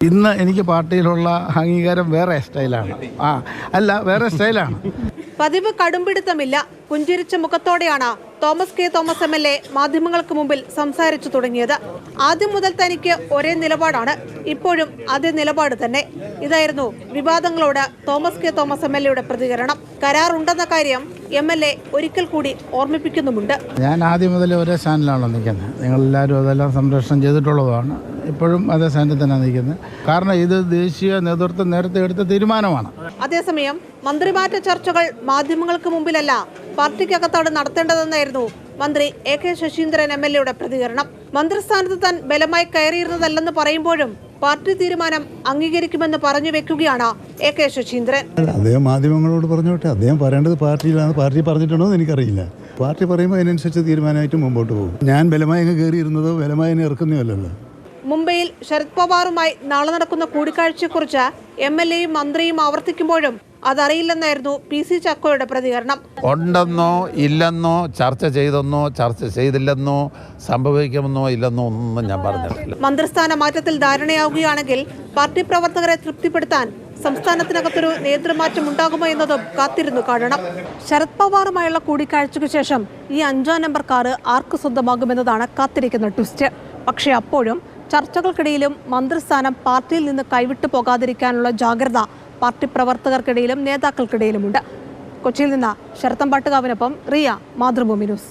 ഇന്ന് എനിക്ക് പാർട്ടിയിലുള്ള അംഗീകാരം വേറെ സ്റ്റൈലാണ്. വേറെ സ്റ്റൈലാണ്. പതിവ് കടുംപിടുത്തമില്ല. പുഞ്ചിരിച്ച മുഖത്തോടെയാണ് തോമസ് കെ തോമസ് MLA മാധ്യമങ്ങൾക്ക് മുമ്പിൽ സംസാരിച്ചു തുടങ്ങിയത്. ആദ്യം മുതൽ തനിക്ക് ഒരേ നിലപാടാണ്, ഇപ്പോഴും അതേ നിലപാട് തന്നെ. ഇതായിരുന്നു വിവാദങ്ങളോട് തോമസ് കെ തോമസ് MLAയുടെ പ്രതികരണം. കരാറുണ്ടെന്ന കാര്യം MLA ഒരിക്കൽ കൂടി ഓർമ്മിപ്പിക്കുന്നുമുണ്ട്. ഞാൻ ആദ്യം മുതൽ ഒരേ സ്റ്റാൻഡിലാണല്ലോ നിൽക്കുന്നത്. നിങ്ങളെല്ലാവരും അതെല്ലാം സംരക്ഷണം ചെയ്തിട്ടുള്ളതാണ്. ഇപ്പോഴും അതേ സ്റ്റാൻഡിൽ തന്നെ നിൽക്കുന്നത്. കാരണം ഇത് ദേശീയ നേതൃത്വം നേരത്തെ എടുത്ത തീരുമാനമാണ്. അതേസമയം മന്ത്രിമാറ്റ ചർച്ചകൾ മാധ്യമങ്ങൾക്ക് മുമ്പിലല്ല, പാർട്ടിക്കകത്താണ് നടത്തേണ്ടതെന്നായിരുന്നു മന്ത്രി AK ശശീന്ദ്രൻ MLAയുടെ പ്രതികരണം. മന്ത്രിസ്ഥാനത്ത് താൻ ബലമായി കയറിയിരുന്നതല്ലെന്ന് പറയുമ്പോഴും പാർട്ടി തീരുമാനം അംഗീകരിക്കുമെന്ന് പറഞ്ഞു വെക്കുകയാണ് AK ശശീന്ദ്രൻ. അദ്ദേഹം മാധ്യമങ്ങളോട് പറഞ്ഞോട്ടെ, അദ്ദേഹം പറയേണ്ടത് പാർട്ടിയിലാണ്. പാർട്ടി പറഞ്ഞിട്ടുണ്ടോ എന്ന് എനിക്കറിയില്ല. പാർട്ടി പറയുമ്പോൾ അതിനനുസരിച്ച് തീരുമാനമായിട്ട് മുമ്പോട്ട് പോകും. ഞാൻ ബലമായി അങ്ങ് കയറിയിരുന്നതോ ബലമായി ഇറക്കുന്നതല്ലോ. മുംബൈയിൽ ശരത് പവാറുമായി നാളെ നടക്കുന്ന കൂടിക്കാഴ്ചയെക്കുറിച്ച് MLAയും മന്ത്രിയും ആവർത്തിക്കുമ്പോഴും അതറിയില്ലെന്നായിരുന്നു PC ചാക്കോയുടെ പ്രതികരണം. ഉണ്ടെന്നോ ഇല്ലെന്നോ ചർച്ച ചെയ്തെന്നോ ചർച്ച ചെയ്തില്ലെന്നോ സംഭവിക്കുമെന്നോ ഇല്ലെന്നോ ഒന്നും ഞാൻ പറഞ്ഞിട്ടില്ല. മന്ത്രിസ്ഥാന മാറ്റത്തിൽ ധാരണയാവുകയാണെങ്കിൽ പാർട്ടി പ്രവർത്തകരെ തൃപ്തിപ്പെടുത്താൻ സംസ്ഥാനത്തിനകത്തൊരു നേതൃമാറ്റം ഉണ്ടാകുമോ എന്നതും കാത്തിരുന്നു കാണണം. ശരത് പവാറുമായുള്ള കൂടിക്കാഴ്ചയ്ക്ക് ശേഷം ഈ 5-ാം നമ്പർ കാറ് ആർക്ക് സ്വന്തമാകുമെന്നതാണ് കാത്തിരിക്കുന്ന ട്വിസ്റ്റ്. പക്ഷേ അപ്പോഴും ചർച്ചകൾക്കിടയിലും മന്ത്രിസ്ഥാനം പാർട്ടിയിൽ നിന്ന് കൈവിട്ടു പോകാതിരിക്കാനുള്ള ജാഗ്രത പാർട്ടി പ്രവർത്തകർക്കിടയിലും നേതാക്കൾക്കിടയിലുമുണ്ട്. കൊച്ചിയിൽ നിന്ന് ശരത്തമ്പാട്ടുകാവിനൊപ്പം റിയ, മാതൃഭൂമി ന്യൂസ്.